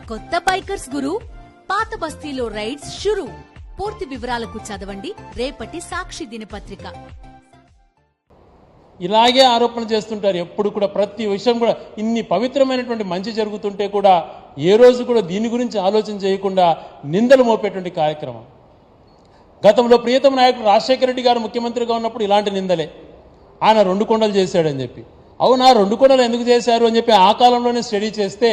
కొత్త బైకర్స్ గురు, పాత బస్తీలో రైడ్స్ షురు. పూర్తి వివరాలకు చదవండి రేపటి సాక్షి దినపత్రిక. ఇలాగే ఆరోపణ చేస్తుంటారు ఎప్పుడు కూడా. ప్రతి విషయం కూడా ఇన్ని పవిత్రమైనటువంటి మంచి జరుగుతుంటే కూడా ఏ రోజు కూడా దీని గురించి ఆలోచన చేయకుండా నిందలు మోపేటువంటి కార్యక్రమం. గతంలో ప్రియతమ నాయకుడు రాజశేఖర రెడ్డి గారు ముఖ్యమంత్రిగా ఉన్నప్పుడు ఇలాంటి నిందలే. ఆయన 2 కొండలు చేశాడని చెప్పి. అవునా, 2 కొండలు ఎందుకు చేశారు అని చెప్పి ఆ కాలంలోనే స్టడీ చేస్తే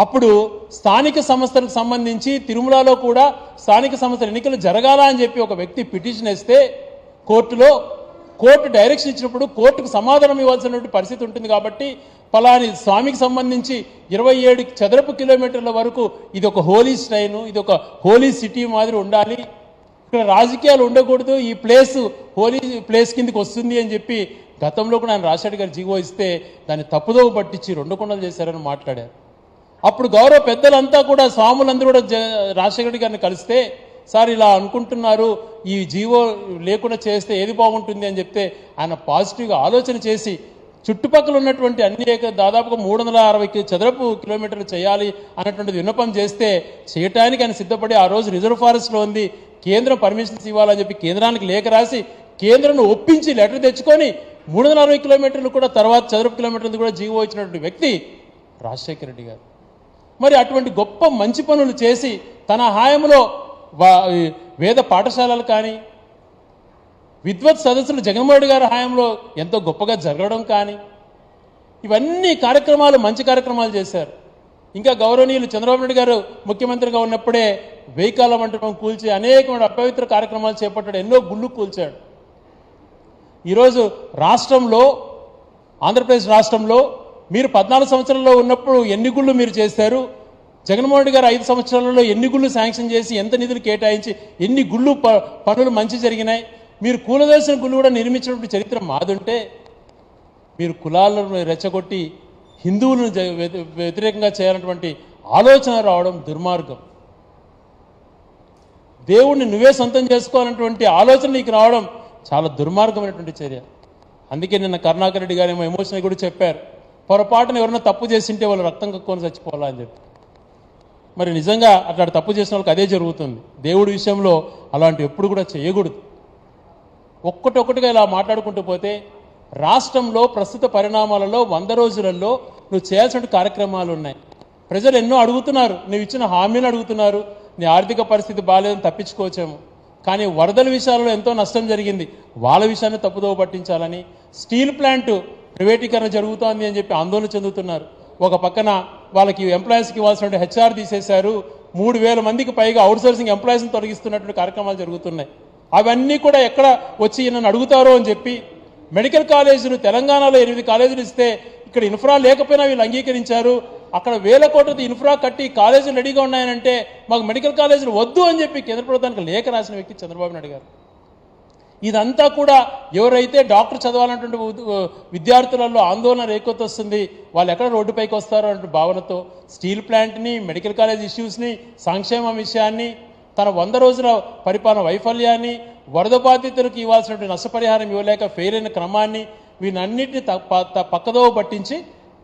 అప్పుడు స్థానిక సంస్థలకు సంబంధించి తిరుమలలో కూడా స్థానిక సంస్థల ఎన్నికలు జరగాల అని చెప్పి ఒక వ్యక్తి పిటిషన్ వేస్తే కోర్టు డైరెక్షన్ ఇచ్చినప్పుడు కోర్టుకు సమాధానం ఇవ్వాల్సినటువంటి పరిస్థితి ఉంటుంది. కాబట్టి పలాని స్వామికి సంబంధించి 27 చదరపు కిలోమీటర్ల వరకు ఇది ఒక హోలీ స్ట్రైన్, ఇది ఒక హోలీ సిటీ మాదిరి ఉండాలి, ఇక్కడ రాజకీయాలు ఉండకూడదు, ఈ ప్లేస్ హోలీ ప్లేస్ కిందకి వస్తుంది అని చెప్పి గతంలో కూడా ఆయన రాజశేఖర్ గారు జీవో ఇస్తే దాన్ని తప్పుదోవ పట్టించి 2 కొండలు చేశారని మాట్లాడారు. అప్పుడు గౌరవ పెద్దలంతా కూడా స్వాములందరూ కూడా రాజశేఖర రెడ్డి గారిని కలిస్తే, సార్ ఇలా అనుకుంటున్నారు, ఈ జీవో లేకుండా చేస్తే ఏది బాగుంటుంది అని చెప్తే ఆయన పాజిటివ్గా ఆలోచన చేసి చుట్టుపక్కల ఉన్నటువంటి అన్ని దాదాపుగా 360 చదరపు కిలోమీటర్లు చేయాలి అన్నటువంటిది విన్నపం చేస్తే చేయటానికి ఆయన సిద్ధపడి ఆ రోజు రిజర్వ్ ఫారెస్ట్లో ఉంది, కేంద్రం పర్మిషన్స్ ఇవ్వాలని చెప్పి కేంద్రానికి లేఖ రాసి కేంద్రం ఒప్పించి లెటర్ తెచ్చుకొని 360 కిలోమీటర్లు కూడా తర్వాత చదరపు కిలోమీటర్లు కూడా జీవో ఇచ్చినటువంటి వ్యక్తి రాజశేఖర రెడ్డి గారు. మరి అటువంటి గొప్ప మంచి పనులు చేసి తన హాయంలో వేద పాఠశాలలు కానీ విద్వత్ సదస్సులు జగన్మోహన్ రెడ్డి గారి హాయంలో ఎంతో గొప్పగా జరగడం కానీ ఇవన్నీ కార్యక్రమాలు మంచి కార్యక్రమాలు చేశారు. ఇంకా గౌరవనీయులు చంద్రబాబు నాయుడు గారు ముఖ్యమంత్రిగా ఉన్నప్పుడే వెయ్యికాల మంటపం కూల్చి అనేకమైన అపవిత్ర కార్యక్రమాలు చేపట్టాడు, ఎన్నో గుళ్ళు కూల్చాడు. ఈరోజు రాష్ట్రంలో ఆంధ్రప్రదేశ్ రాష్ట్రంలో మీరు 14 సంవత్సరాల్లో ఉన్నప్పుడు ఎన్ని గుళ్ళు మీరు చేశారు, జగన్మోహన్ రెడ్డి గారు 5 సంవత్సరాలలో ఎన్ని గుళ్ళు శాంక్షన్ చేసి ఎంత నిధులు కేటాయించి ఎన్ని గుళ్ళు పనులు మంచి జరిగినాయి, మీరు కూలదర్శన గుళ్ళు కూడా నిర్మించినటువంటి చరిత్ర మాదుంటే మీరు కులాలను రెచ్చగొట్టి హిందువులను వ్యతిరేకంగా చేయాలన్నటువంటి ఆలోచన రావడం దుర్మార్గం. దేవుణ్ణి నువ్వే సొంతం చేసుకోవాలన్నటువంటి ఆలోచన నీకు రావడం చాలా దుర్మార్గమైనటువంటి చర్య. అందుకే నిన్న కరుణాకర్ రెడ్డి గారు ఏమో ఎమోషనల్ కూడా చెప్పారు, పొరపాటున ఎవరైనా తప్పు చేసింటే వాళ్ళు రక్తం కక్కుని చచ్చిపోవాలని చెప్పి. మరి నిజంగా అట్లా తప్పు చేసిన వాళ్ళకి అదే జరుగుతుంది. దేవుడి విషయంలో అలాంటి ఎప్పుడు కూడా చేయకూడదు. ఒక్కటొక్కటిగా ఇలా మాట్లాడుకుంటూ పోతే రాష్ట్రంలో ప్రస్తుత పరిణామాలలో 100 రోజులలో నువ్వు చేయాల్సిన కార్యక్రమాలు ఉన్నాయి. ప్రజలు ఎన్నో అడుగుతున్నారు, నువ్వు ఇచ్చిన హామీలు అడుగుతున్నారు. నీ ఆర్థిక పరిస్థితి బాగాలేదని తప్పించుకోవచ్చేమో, కానీ వరదల విషయాలలో ఎంతో నష్టం జరిగింది, వాళ్ళ విషయాన్ని తప్పుదోవ పట్టించాలని స్టీల్ ప్లాంట్ ప్రైవేటీకరణ జరుగుతోంది అని చెప్పి ఆందోళన చెందుతున్నారు. ఒక పక్కన వాళ్ళకి ఎంప్లాయీస్కి ఇవ్వాల్సిన హెచ్ఆర్ తీసేశారు, 3000 మందికి పైగా అవుట్సోర్సింగ్ ఎంప్లాయీస్ని తొలగిస్తున్నటువంటి కార్యక్రమాలు జరుగుతున్నాయి. అవన్నీ కూడా ఎక్కడ వచ్చి నన్ను అడుగుతారో అని చెప్పి మెడికల్ కాలేజీలు తెలంగాణలో 8 కాలేజీలు ఇస్తే ఇక్కడ ఇన్ఫ్రా లేకపోయినా వీళ్ళు అంగీకరించారు. అక్కడ 1000 కోట్లతో ఇన్ఫ్రా కట్టి కాలేజీలు రెడీగా ఉన్నాయనంటే మాకు మెడికల్ కాలేజీలు వద్దు అని చెప్పి కేంద్ర ప్రభుత్వానికి లేఖ రాసిన వ్యక్తి చంద్రబాబు నాయుడు గారు. ఇదంతా కూడా ఎవరైతే డాక్టర్ చదవాలన్నటువంటి విద్యార్థులలో ఆందోళన రేకొత్తొస్తుంది, వాళ్ళు ఎక్కడ రోడ్డుపైకి వస్తారో అనే భావనతో స్టీల్ ప్లాంట్ని, మెడికల్ కాలేజ్ ఇష్యూస్ని, సంక్షేమ విషయాన్ని, తన 100 రోజుల పరిపాలన వైఫల్యాన్ని, వరద బాధితులకు ఇవ్వాల్సినటువంటి నష్టపరిహారం ఇవ్వలేక ఫెయిల్ అయిన క్రమాన్ని, వీనన్నింటినీ పక్కదోవ పట్టించి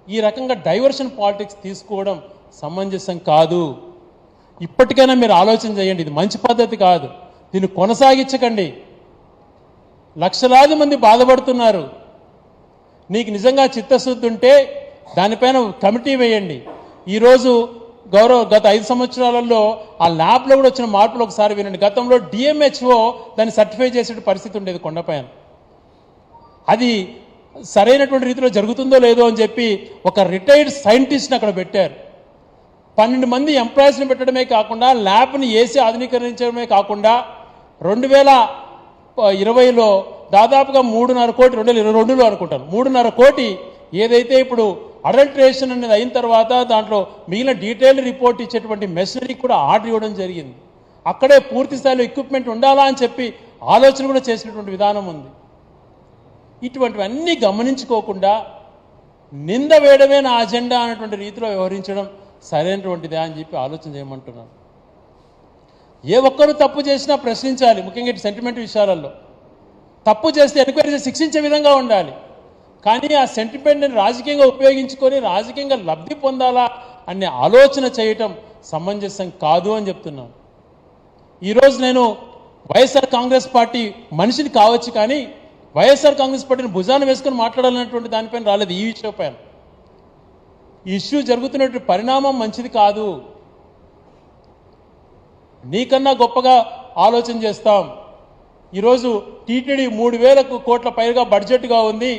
ఈ రకంగా డైవర్షన్ పాలిటిక్స్ తీసుకోవడం సమంజసం కాదు. ఇప్పటికైనా మీరు ఆలోచన చేయండి, ఇది మంచి పద్ధతి కాదు, దీన్ని కొనసాగించకండి. లక్షలాది మంది బాధపడుతున్నారు. నీకు నిజంగా చిత్తశుద్ధి ఉంటే దానిపైన కమిటీ వేయండి. ఈరోజు గత 5 సంవత్సరాలలో ఆ ల్యాబ్లో కూడా వచ్చిన మార్పులు ఒకసారి వినండి. గతంలో డిఎంహెచ్ఓ దాన్ని సర్టిఫై చేసే పరిస్థితి ఉండేది కొండపైన. అది సరైనటువంటి రీతిలో జరుగుతుందో లేదో అని చెప్పి ఒక రిటైర్డ్ సైంటిస్ట్ని అక్కడ పెట్టారు. 12 మంది ఎంప్లాయీస్ని పెట్టడమే కాకుండా ల్యాబ్ని ఏసీ ఆధునీకరించడమే కాకుండా 2020లో దాదాపుగా 3.5 కోటి, 2022లో అనుకుంటాను 3.5 కోటి ఏదైతే ఇప్పుడు అడల్ట్రేషన్ అనేది అయిన తర్వాత దాంట్లో మిగిలిన డీటెయిల్డ్ రిపోర్ట్ ఇచ్చేటువంటి మెషినరీ కూడా ఆర్డర్ ఇవ్వడం జరిగింది. అక్కడే పూర్తి స్థాయిలో ఎక్విప్మెంట్ ఉండాలా అని చెప్పి ఆలోచన కూడా చేసినటువంటి విధానం ఉంది. ఇటువంటివన్నీ గమనించుకోకుండా నింద వేయడమే నా అజెండా అనేటువంటి రీతిలో వ్యవహరించడం సరైనటువంటిదే అని చెప్పి ఆలోచన చేయమంటున్నాను. ఏ ఒక్కరు తప్పు చేసినా ప్రశ్నించాలి, ముఖ్యంగా సెంటిమెంట్ విషయాలలో. తప్పు చేస్తే ఎంక్వైరీ చేసి శిక్షించే విధంగా ఉండాలి. కానీ ఆ సెంటిమెంట్ని రాజకీయంగా ఉపయోగించుకొని రాజకీయంగా లబ్ధి పొందాలా అనే ఆలోచన చేయటం సమంజసం కాదు అని చెప్తున్నాను. ఈరోజు నేను వైఎస్ఆర్ కాంగ్రెస్ పార్టీ మనిషిని కావచ్చు, కానీ వైఎస్ఆర్ కాంగ్రెస్ పార్టీని భుజాన వేసుకొని మాట్లాడాలన్నటువంటి దానిపైన రాలేదు. ఈ విషయం పైన ఈ ఇష్యూ జరుగుతున్నటువంటి పరిణామం మంచిది కాదు. నీకన్నా గొప్పగా ఆలోచన చేస్తాం. ఈరోజు టీటీడీ 3,000 కోట్ల పైగా బడ్జెట్గా ఉంది.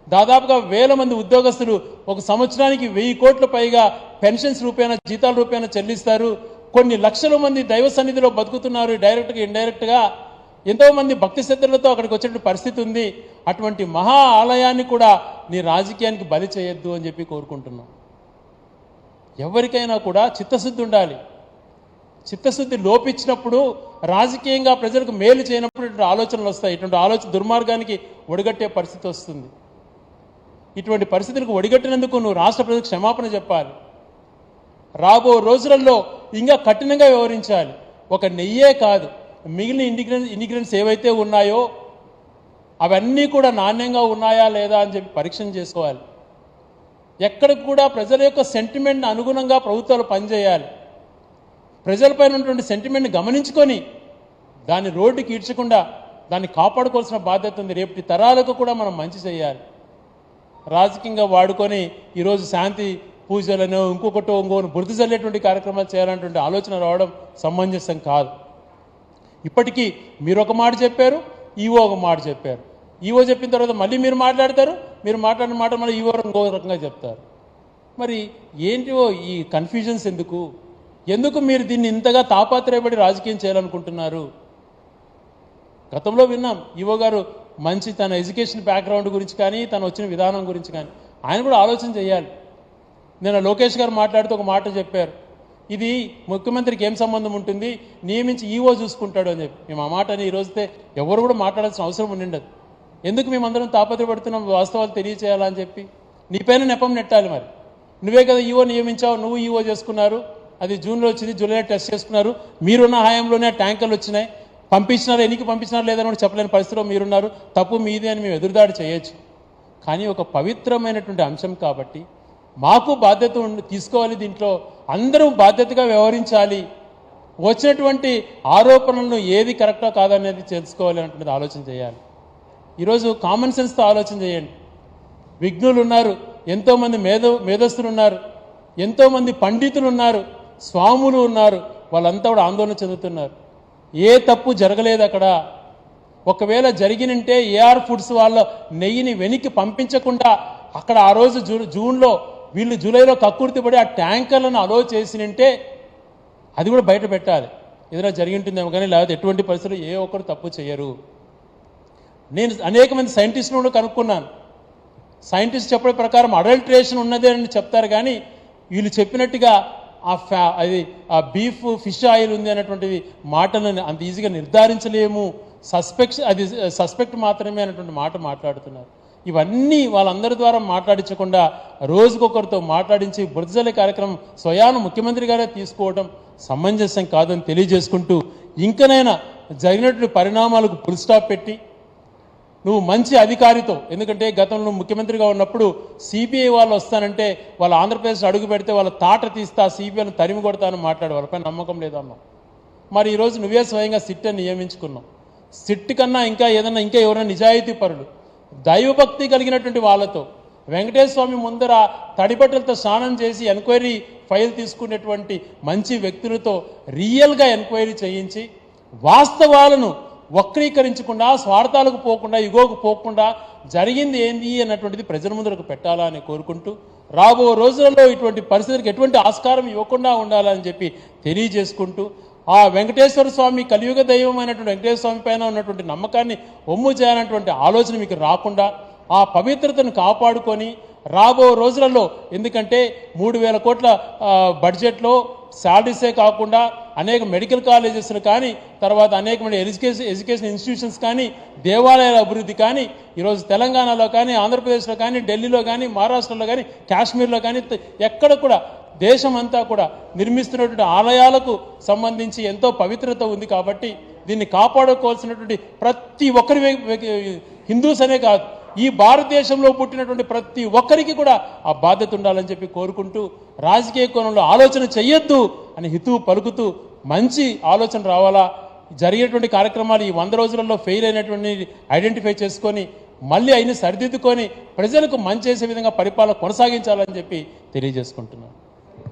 దాదాపుగా 1,000 మంది ఉద్యోగస్తులు ఒక సంవత్సరానికి 1,000 కోట్ల పైగా పెన్షన్స్ రూపేణా, జీతాల రూపేణా చెల్లిస్తారు. కొన్ని లక్షల మంది దైవ సన్నిధిలో బతుకుతున్నారు, డైరెక్ట్గా ఇండైరెక్ట్గా. ఎంతో మంది భక్తి శ్రద్ధలతో అక్కడికి వచ్చే పరిస్థితి ఉంది. అటువంటి మహా ఆలయాన్ని కూడా నీ రాజకీయానికి బలి చేయొద్దు అని చెప్పి కోరుకుంటున్నాం. ఎవరికైనా కూడా చిత్తశుద్ధి ఉండాలి. చిత్తశుద్ధి లోపించినప్పుడు, రాజకీయంగా ప్రజలకు మేలు చేయనప్పుడు ఇటువంటి ఆలోచనలు వస్తాయి. ఇటువంటి ఆలోచన దుర్మార్గానికి ఒడిగట్టే పరిస్థితి వస్తుంది. ఇటువంటి పరిస్థితులకు ఒడిగట్టినందుకు నువ్వు రాష్ట్ర ప్రజలకు క్షమాపణ చెప్పాలి. రాబో రోజులలో ఇంకా కఠినంగా వ్యవహరించాలి. ఒక నెయ్యే కాదు, మిగిలిన ఇండిగ్రెంట్స్ ఏవైతే ఉన్నాయో అవన్నీ కూడా నాణ్యంగా ఉన్నాయా లేదా అని చెప్పి పరీక్ష చేసుకోవాలి. ఎక్కడికి కూడా ప్రజల యొక్క సెంటిమెంట్ని అనుగుణంగా ప్రభుత్వాలు పనిచేయాలి. ప్రజలపైన ఉన్నటువంటి సెంటిమెంట్ని గమనించుకొని దాన్ని రోడ్డుకి ఈడ్చకుండా దాన్ని కాపాడుకోవాల్సిన బాధ్యత ఉంది. రేపటి తరాలకు కూడా మనం మంచి చేయాలి. రాజకీయంగా వాడుకొని ఈరోజు శాంతి పూజలను ఇంకొకటో బురద జల్లేటువంటి కార్యక్రమాలు చేయాలన్నటువంటి ఆలోచన రావడం సమంజసం కాదు. ఇప్పటికీ మీరు ఒక మాట చెప్పారు, ఈవో ఒక మాట చెప్పారు. ఈవో చెప్పిన తర్వాత మళ్ళీ మీరు మాట్లాడతారు, మీరు మాట్లాడిన మాట మళ్ళీ ఈవో ఇంకో రకంగా చెప్తారు. మరి ఏంటివో ఈ కన్ఫ్యూజన్స్ ఎందుకు? ఎందుకు మీరు దీన్ని ఇంతగా తాపాత్రయపడి రాజకీయం చేయాలనుకుంటున్నారు? గతంలో విన్నాం ఈవో గారు మంచి తన ఎడ్యుకేషన్ బ్యాక్గ్రౌండ్ గురించి కానీ, తను వచ్చిన విధానం గురించి కానీ ఆయన కూడా ఆలోచన చేయాలి. నేను లోకేష్ గారు మాట్లాడుతూ ఒక మాట చెప్పారు, ఇది ముఖ్యమంత్రికి ఏం సంబంధం ఉంటుంది, నియమించి ఈవో చూసుకుంటాడు అని చెప్పి. మేము ఆ మాటని ఈ రోజుతే ఎవరు కూడా మాట్లాడాల్సిన అవసరం ఉండిండదు. ఎందుకు మేమందరం తాపత్రపడుతున్నాం వాస్తవాలు తెలియచేయాలని చెప్పి? నీపైన నెపం నెట్టాలి. మరి నువ్వే కదా ఈవో నియమించావు, నువ్వు ఈవో చేసుకున్నారు. అది జూన్లో వచ్చింది, జూలైలో టెస్ట్ చేసుకున్నారు. మీరున్న హయాంలోనే ట్యాంకర్లు వచ్చినాయి. పంపించినారు, ఎన్నికి పంపించినారు లేదని కూడా చెప్పలేని పరిస్థితిలో మీరున్నారు. తప్పు మీదే అని మేము ఎదురుదాడి చేయొచ్చు. కానీ ఒక పవిత్రమైనటువంటి అంశం కాబట్టి మాకు బాధ్యత తీసుకోవాలి. దీంట్లో అందరూ బాధ్యతగా వ్యవహరించాలి. వచ్చినటువంటి ఆరోపణలను ఏది కరెక్టో కాదనేది తెలుసుకోవాలి అనేటువంటిది ఆలోచన చేయాలి. ఈరోజు కామన్ సెన్స్తో ఆలోచన చేయండి. విఘ్నులు ఉన్నారు, ఎంతోమంది మేధస్తులు ఉన్నారు, ఎంతోమంది పండితులు ఉన్నారు, స్వాములు ఉన్నారు. వాళ్ళంతా కూడా ఆందోళన చెందుతున్నారు. ఏ తప్పు జరగలేదు అక్కడ. ఒకవేళ జరిగినంటే ఏఆర్ ఫుడ్స్ వాళ్ళ నెయ్యిని వెనక్కి పంపించకుండా అక్కడ ఆ రోజు జూన్లో వీళ్ళు జూలైలో కక్కుర్తిపడి ఆ ట్యాంకర్లను అలో చేసినంటే అది కూడా బయట పెట్టాలి. ఏదైనా జరిగింటుందేమో కానీ, లేకపోతే ఎటువంటి పరిస్థితులు ఏ ఒక్కరు తప్పు చేయరు. నేను అనేక మంది సైంటిస్టులను కనుక్కున్నాను. సైంటిస్ట్ చెప్పే ప్రకారం అడల్ట్రేషన్ ఉన్నదే అని చెప్తారు, కానీ వీళ్ళు చెప్పినట్టుగా ఆ బీఫ్ ఫిష్ ఆయిల్ ఉంది అనేటువంటిది మాటలను అంత ఈజీగా నిర్ధారించలేము, సస్పెక్ట్ మాత్రమే అనేటువంటి మాట మాట్లాడుతున్నారు. ఇవన్నీ వాళ్ళందరి ద్వారా మాట్లాడించకుండా రోజుకొకరితో మాట్లాడించి బురదజల్లే కార్యక్రమం స్వయాన ముఖ్యమంత్రి గారే తీసుకోవడం సమంజసం కాదని తెలియజేసుకుంటూ, ఇంకనైనా జరిగినటువంటి పరిణామాలకు ఫుల్ స్టాప్ పెట్టి నువ్వు మంచి అధికారితో, ఎందుకంటే గతంలో ముఖ్యమంత్రిగా ఉన్నప్పుడు సిబిఐ వాళ్ళు వస్తానంటే వాళ్ళ ఆంధ్రప్రదేశ్ అడుగు పెడితే వాళ్ళ తాట తీస్తా, సిబిఐని తరిమి కొడతానని మాట్లాడు. వాళ్ళపై నమ్మకం లేదన్నావు. మరి ఈరోజు నువ్వే స్వయంగా సిట్ అని నియమించుకున్నావు. సిట్ కన్నా ఇంకా ఎవరైనా నిజాయితీ పరులు, దైవభక్తి కలిగినటువంటి వాళ్ళతో, వెంకటేశ్వర స్వామి ముందర తడిబట్టలతో స్నానం చేసి ఎంక్వైరీ ఫైల్ తీసుకునేటువంటి మంచి వ్యక్తులతో రియల్గా ఎంక్వైరీ చేయించి వాస్తవాలను వక్రీకరించకుండా, స్వార్థాలకు పోకుండా, ఇగోకు పోకుండా జరిగింది ఏంది అన్నటువంటిది ప్రజల ముందరకు పెట్టాలని కోరుకుంటూ, రాబో రోజులలో ఇటువంటి పరిస్థితులకు ఎటువంటి ఆస్కారం ఇవ్వకుండా ఉండాలని చెప్పి తెలియజేసుకుంటూ, ఆ వెంకటేశ్వర స్వామి కలియుగ దైవమైనటువంటి వెంకటేశ్వర స్వామి పైన ఉన్నటువంటి నమ్మకాన్ని ఒమ్ము చేయాలన్నటువంటి ఆలోచన మీకు రాకుండా ఆ పవిత్రతను కాపాడుకొని రాబో రోజులలో, ఎందుకంటే 3,000 కోట్ల బడ్జెట్లో శాలరీసే కాకుండా అనేక మెడికల్ కాలేజెస్లు కానీ, తర్వాత అనేకమైన ఎడ్యుకేషన్ ఇన్స్టిట్యూషన్స్ కానీ, దేవాలయాల అభివృద్ధి కానీ, ఈరోజు తెలంగాణలో కానీ, ఆంధ్రప్రదేశ్లో కానీ, ఢిల్లీలో కానీ, మహారాష్ట్రలో కానీ, కాశ్మీర్లో కానీ, ఎక్కడ కూడా దేశమంతా కూడా నిర్మిస్తున్నటువంటి ఆలయాలకు సంబంధించి ఎంతో పవిత్రత ఉంది. కాబట్టి దీన్ని కాపాడుకోవాల్సినటువంటి ప్రతి ఒక్కరి హిందూస్ అనే కాదు, ఈ భారతదేశంలో పుట్టినటువంటి ప్రతి ఒక్కరికి కూడా ఆ బాధ్యత ఉండాలని చెప్పి కోరుకుంటూ రాజకీయ కోణంలో ఆలోచన చెయ్యొద్దు అని హితువు పలుకుతూ మంచి ఆలోచన రావాలా, జరిగేటువంటి కార్యక్రమాలు ఈ 100 రోజులలో ఫెయిల్ అయినటువంటి ఐడెంటిఫై చేసుకొని మళ్ళీ అయిన సరిదిద్దుకొని ప్రజలకు మంచి చేసే విధంగా పరిపాలన కొనసాగించాలని చెప్పి తెలియజేసుకుంటున్నాను.